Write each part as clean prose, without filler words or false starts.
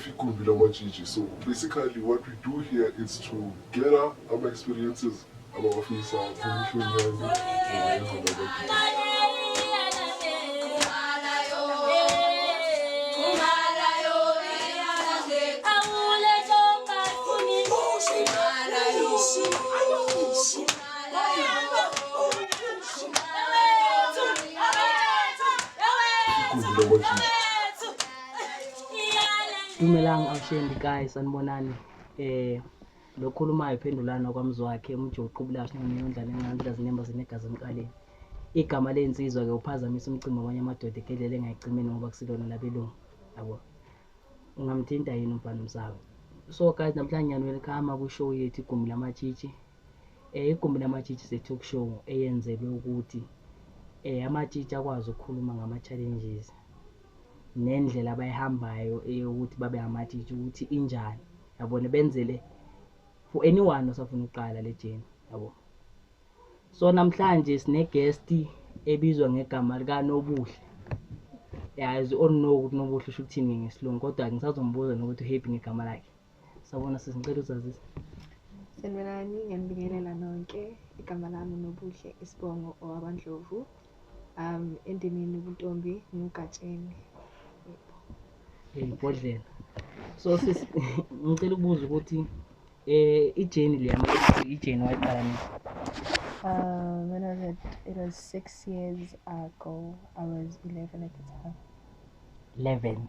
Igumbi Lamatshitshi. So basically what we do here is to gather our experiences about officer Dumelang awushendi guys sanibonani lo khulumayo iphendulana kwamzwakhe umjo uqhubula sinqono indlela enqandla zinemba zinegazi emqaleni igama lensizwa ke uphazamisa umcimbi wabanye amadoda ekedlele engayicimeni ngoba kusilona labelungu yabo ungamthinta yini umfana umsaba. So guys namhlanje welcome ku show yethu Igumbi Lamatshitshi. Igumbi Lamatshitshi se talk show eyenzelwe ukuthi amatshitshi akwazi ukukhuluma ngama challenges nendlela abayihambayo ukuthi babe amatshitshi ukuthi injani yabona benzele for anyone osafuna uqala le journey yabo. So namhlanje sine guest ebizwa ngegama lika Nobuhle. Yazi onoku ukuthi Nobuhle usho ukuthini ngesilungu kodwa ngisazombuza nokuthi happy ngegama lakhe. Sabona sesicela uzazisa. Sanibonani ngiyanibingelela nonke igama lami Nobuhle Isibongo owabandlovu endimini ubuntombi ngugatsheni. Ibhodlela. So ngicela ukubuza ukuthi ijourney le ijourney wayiqala nini? When it was 6 years ago, I was 11 at the time. 11.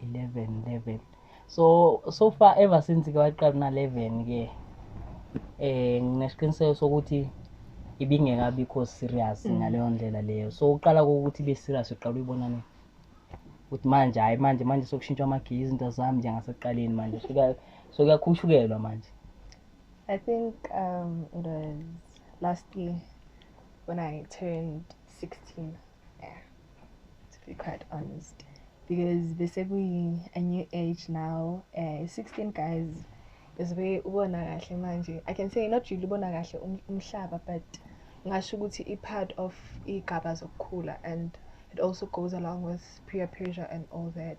11. So far ever since ke waqala na 11 ke nginesiqiniseko sokuthi ibingekabikho serious ngaleyo ndlela leyo. So uqala ukuthi be serious uqala uyibona nini? Ukuthi manje hayi manje sokushintshwa amagezi izinto zami njengasekuqaleni manje so kuyakhushukela manje. I think it was last year when I turned 16. Yeah, to be quite honest, because they said we a new age now. 16 guys is where ubona kahle manje. I can say not really ubona kahle umhlaba, but ngasho ukuthi I part of igaba zokukhula, and it also goes along with peer pressure and all that.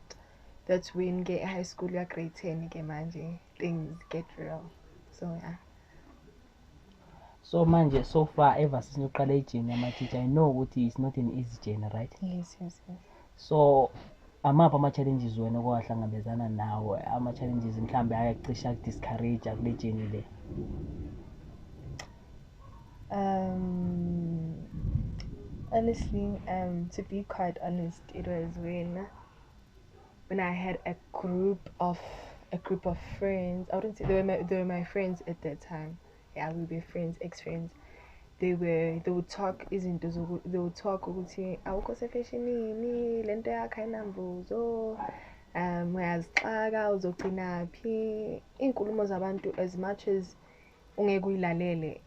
That's when get high school ya grade 10 ke manje things get real. So yeah. So manje so far ever since uqala ijourney yamateacher, I know ukuthi it's not an easy journey, right? Yes. So amapha ama challenges wena okwahlangabezana nawo, ama challenges mhlambe ayacisha discourage kule journey le? Honestly, to be quite honest, it was when I had a group of friends. I wouldn't say they were my friends at that time. Yeah, we were friends, ex-friends. They would talk they would talk ukuthi awukho sefashionini lento yakho ayinamvuzo uyazixaka uzogcina phi. Inkulumo zabantu as much as ungeke uyilalele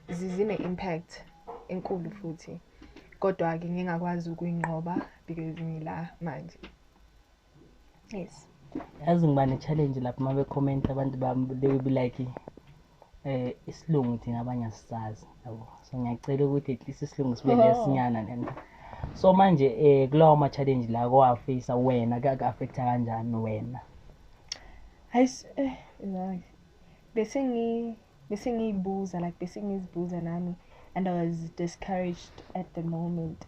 zine impact enkulu futhi, kodwa ke ngingakwazi ukuyinqoba because ngila manje. Yes. Yazi ngiba ne challenge lapho mabe comment abantu bami, they will be like isilungu thina abanye asisazi yabo. So ngiyacela ukuthi at least isilungu sibe lesinyana nento. So manje kulawo ma challenge la kwa face wena ka affecta kanjani wena? Bese ngizibuza nami, and I was discouraged at the moment.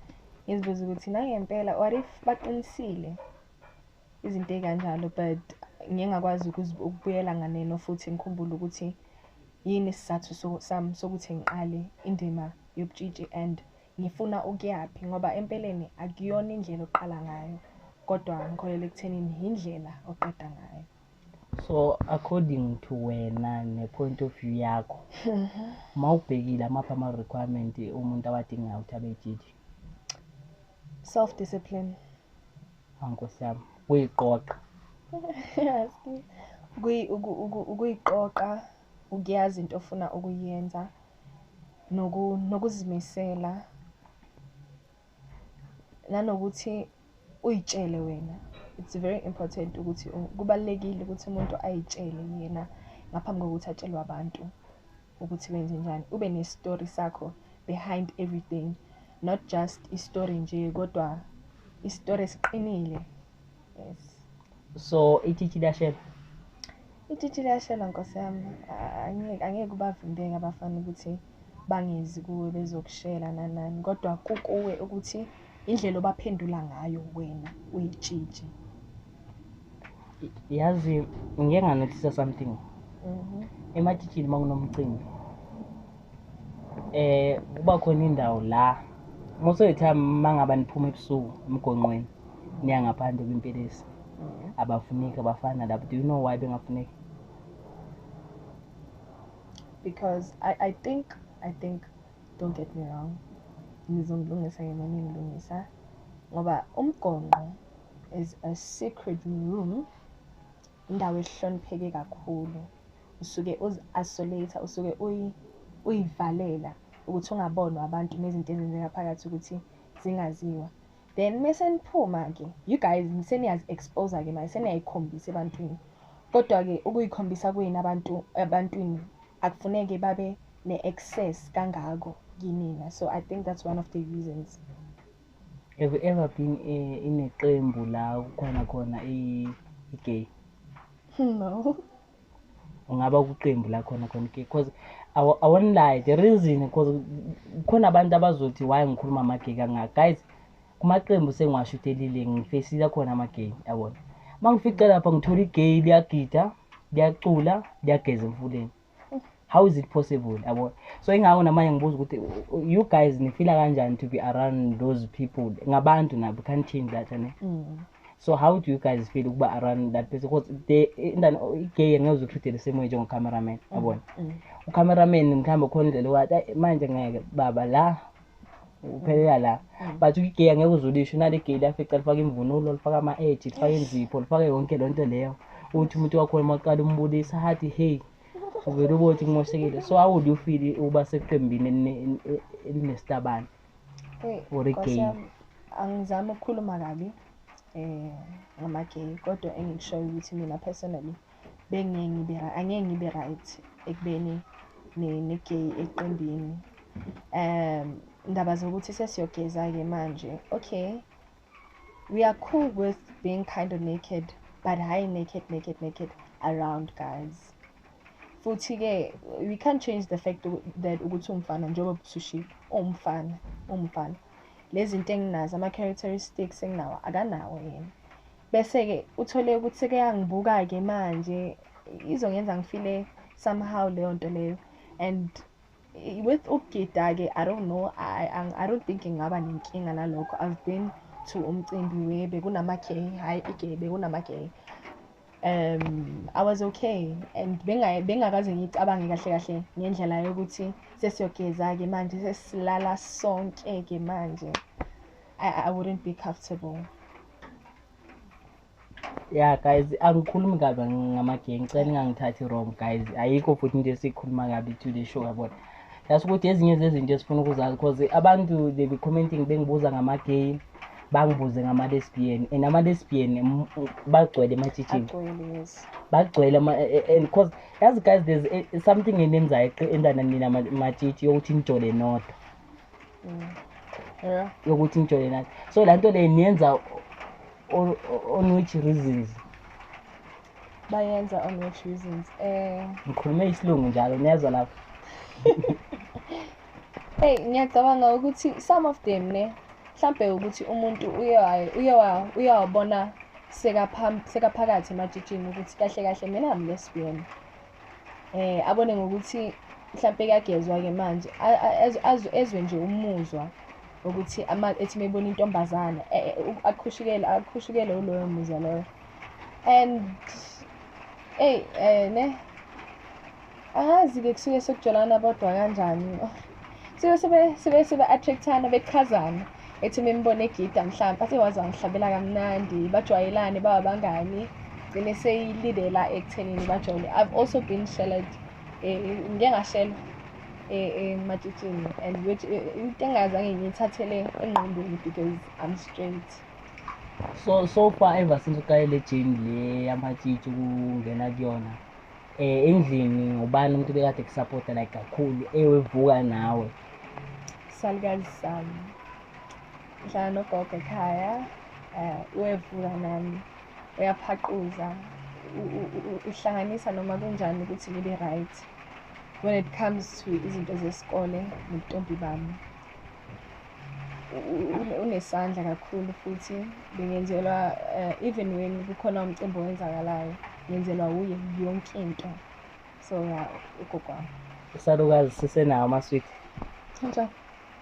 Ngizibuza ukuthi na ngempela what if baqinisile izinto ekanjalo, but ngiyengakwazi ukubuyela nganeno futhi ngikhumbula ukuthi yini isizathu sami sokuthi ngiqale indima yobutshitshi and ngifuna ukuyaphi, ngoba empeleni akuyona indlela oqala ngayo kodwa ngikholelwa ekuthenini indlela oqeda ngayo. So according to wena ne point of view yakho, mawubhekile amapha ama requirement umuntu awadingayo ukuthi abe ejiji? Self discipline. Ankosi yami, kuyiqoqa. Yes. Ukuyiqoqa, ukuyazi into ofuna ukuyenza, nokuzimisela, nanokuthi uyitshele wena. It's very important ukuthi kubalekile ukuthi umuntu ayitshele yena ngaphambi kokuthi atshelwe abantu ukuthi wenze njani. Ube ne story sakho behind everything, not just i story nje kodwa i story esiqinile Yes. So itshitshi liyashela. Itshitshi liyashela nkosi yami. Angeke ubavimbeke abafana ukuthi bangezi kuwe bezokushela nani kodwa kukuwe ukuthi indlela obaphendula ngayo wena uyitshitshi. Yazi ngike nganothisa something ematshitshini makunomcimbi kuba khona indawo la most of the time mangaba niphuma ebusuku emgonqweni niya ngaphandle kwimpelesi abafuneki abafana lapho. Do you know why bengafuneki? Because I think don't get me wrong, ngizongilungisa yena ngimlungisa ngoba umgonqo is a secret room, indawo ehlonipheke kakhulu. Usuke uzi-isolate, usuke uyivalela ukuthi ungabonwa abantu nezinto ezenzeka phakathi ukuthi zingaziwa. Then mase niphuma ke you guys seniyazi-expose ke manje seniyayikhombisa ebantwini kodwa ke ukuyikhombisa kwenu ebantwini akufuneke babe ne-access kangako kinina. So I think that's one of the reasons. Have you ever been ineqembu la khona i-gay? No. Ungaba kuqembu la khona i-gay because I won't lie, the reason because khona abantu abazothi why ngikhuluma ama-gay kangaka. Guys, kumaqembu sengiwashutelile ngifacile khona ama-gay yabona. Mangifica lapha ngithola i-gay liyagida, liyacula, liyageza emfuleni. How is it possible yabona? So ingako namanje ngibuza ukuthi you guys nifila kanjani to be around those people? Ngabantu nabo can't change that ne. So how do you guys feel ukuba around that person? Because i-gay ngeke uzutreat the same way njengo-cameraman yabona. U-cameraman mhlawumbe khona indlela wathi manje ngeke baba la uphelela la but i-gay ngeke uzulisho nale gay liyafica lifaka imvunulo, lifaka ama-edge, lifaka inzipho, lifaka yonke lonto leyo uthi umuntu wakhona maqala umbulisa hathi hey uvela ubothi ngimoshekile. So how would you feel uba seqembini elinestabane or i-gay? Angizami ukukhuluma kabi ngama-gay kodwa engikushoyo ukuthi mina personally angeke ngibe right ekubeni ne-gay eqembini. Indaba zokuthi sesiyogeza-ke manje, okay, we are cool with being kind of naked but high naked around guys. Futhi-ke we can't change the fact that ukuthi umfana njengoba busushilo umfana lezi zinto enginazo ama-characteristics enginawo akanawo yena bese-ke uthole ukuthi sekeyangibuka-ke manje izongenza ngifile somehow leyo nto leyo. And with ukugida-ke I don't know, I don't think ngingaba nenkinga nalokho. I've been to umcimbi where bekunama-gay, hayi i-gay bekunama-gay. I was okay and bengakaze ngicabange kahle ngendlela yokuthi sesiyogeza-ke manje sesilala sonke-ke manje. I wouldn't be comfortable. Yeah guys, angikhulumi kabi ngama-gay, ngicela ningangithathi wrong guys. Ayikho futhi into esikhuluma kabi to the show yabona. That's ukuthi ezinye zezinto esifuna ukuzazi because abantu they be commenting bengibuza ngama-gay, bangibuze ngama-lesbian and ama-lesbian bagcwele ematshitshini. Bagcwele and because yazi guys there's something enenzayo endana nina matshitshi yokuthi nijole nodwa. Yeah. Yokuthi nijole nathi. So la nto le niyenza on which reasons? Bayenza on which reasons? Ngikhulume isilungu njalo niyazwa lapho. Hey, ngiyacabanga ukuthi some of them ne mhlambe ukuthi umuntu uyawabona sekaphakathi ematshitshini ukuthi kahle mina am lesbian. Abone ngokuthi mhlambe kuyagezwa-ke manje ezwe nje umuzwa ukuthi ethi mebona intombazana akhushukele uloyo muzwa loyo. And ne angazi-ke kusuke sekujolana bodwa kanjani. Sebe attractana beqhazana ethi membona egida mhlawumbe athi wazi wangihlabela kamnandi bajwayelane babangani gcine seyilidela ekuthenini bajole. I've also been sheled ngike ngashelwa ematshitshini and which into engazange ngiyithathele engqondweni because I'm straight. So far ever since uqalele gym le yamatshitshi ukungena kuyona endlini ubani umuntu bekade kusupporta like kakhulu ewevuka nawe? Salukazi sami ngihlala nogogo ekhaya, uyevuka nami uyaphaquza uhlanganisa noma kunjani ukuthi nibe right when it comes to izinto zesikole nobuntombi bami. Unesandla kakhulu futhi bengenzelwa even when kukhona umcimbi owenzakalayo ngenzelwa uye yonke into. So yeah, ugogo wami. Isalukazi sisenawo amaswiti. Kanjani?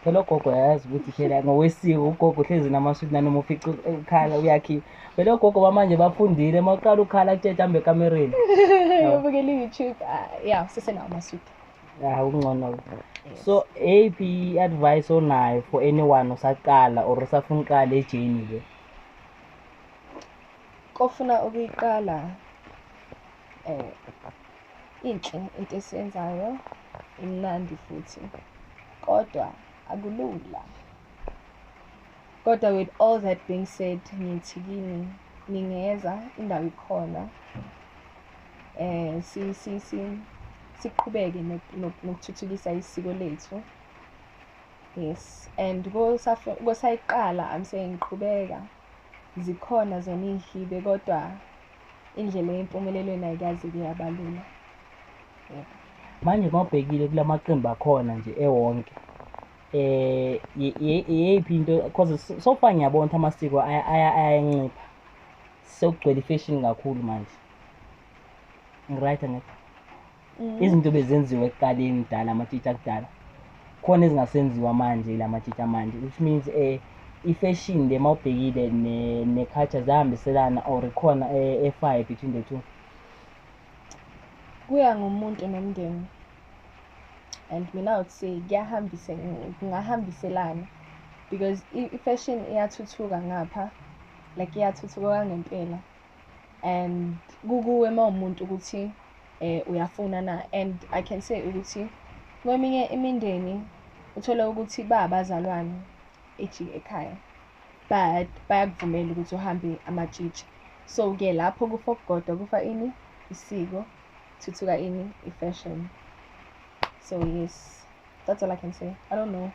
Phela ugogo yazi ukuthi phela ngowesiko ugogo hlezi namaswiti nanoma ufica ukhala uyakhipha. Phela ugogo bamanje bafundile maqala ukhala kuthethe hambe ekamereni. Ubukela YouTube. Yeah, sisenawo amaswiti. Ungcono. So AP advice onayo for anyone osaqala or osafuna uqala ejeni ke? Kofuna ukuyiqala inhle into esiyenzayo imnandi futhi kodwa akulula. Kodwa with all that being said ngithi kini ningeza indawo ikhona siqhubeke nokuthuthukisa isiko lethu. Yes, and kosayiqala I'm saying qhubeka zikhona zona ihibe kodwa indlela yempumelelweni ayikaze kuyabalula. Manje ngobhekile kulamaqembu akhona nje ewonke yeyiphi into because so far ngiyabona ukuthi amasiko ayancipha sekugcwele ifashion kakhulu manje. Ngiright ngeke izinto bezenziwe ekuqaleni kudala amatshitshi akudala khona ezingasenziwa manje lamatshitshi manje, which means ifashion le mawubhekile ne-culture zahambiselana or khona efire between the two. Kuya ngumuntu nomndeni and mina I would say kungahambiselana because ifashion iyathuthuka ngapha like iyathuthuka ngempela and kukuwe mawumuntu ukuthi uyafuna na. And I can say ukuthi kweminye imindeni uthola ukuthi babazalwane ekhaya but bayakuvumela ukuthi uhambe amatshitshi. So ke lapho kufa okugodwa kufa ini isiko thuthuka ini ifashion. So yes, that's all I can say. I don't know.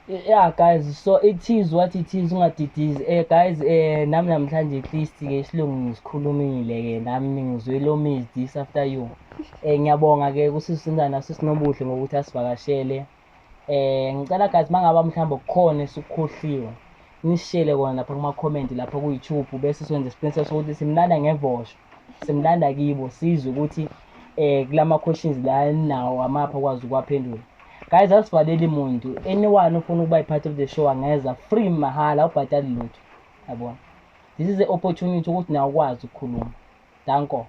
Yeah guys, so it is what it is, ungadidizi. Guys, nami namhlanje at least ke isilungu ngisikhulumile ke nami ngizwele omiss this after you. Ngiyabonga ke kusisindana sisinobuhle ngokuthi asivakashele. Ngicela guys mangaba mhlawumbe kukhona esikukhohliwe nisishele kona lapha kuma comment lapha ku YouTube bese senze isiqiniseko sokuthi simlanda ngevosho, simlanda kibo sizwe ukuthi kulama questions la nawo amapha kwazi ukwaphendula. Guys, asivaleli umuntu, anyone ufuna ukuba part of the show angeza free mahala ubhatali lutho. Yabona, this is the opportunity ukuthi nawe ukwazi ukukhuluma. Danko.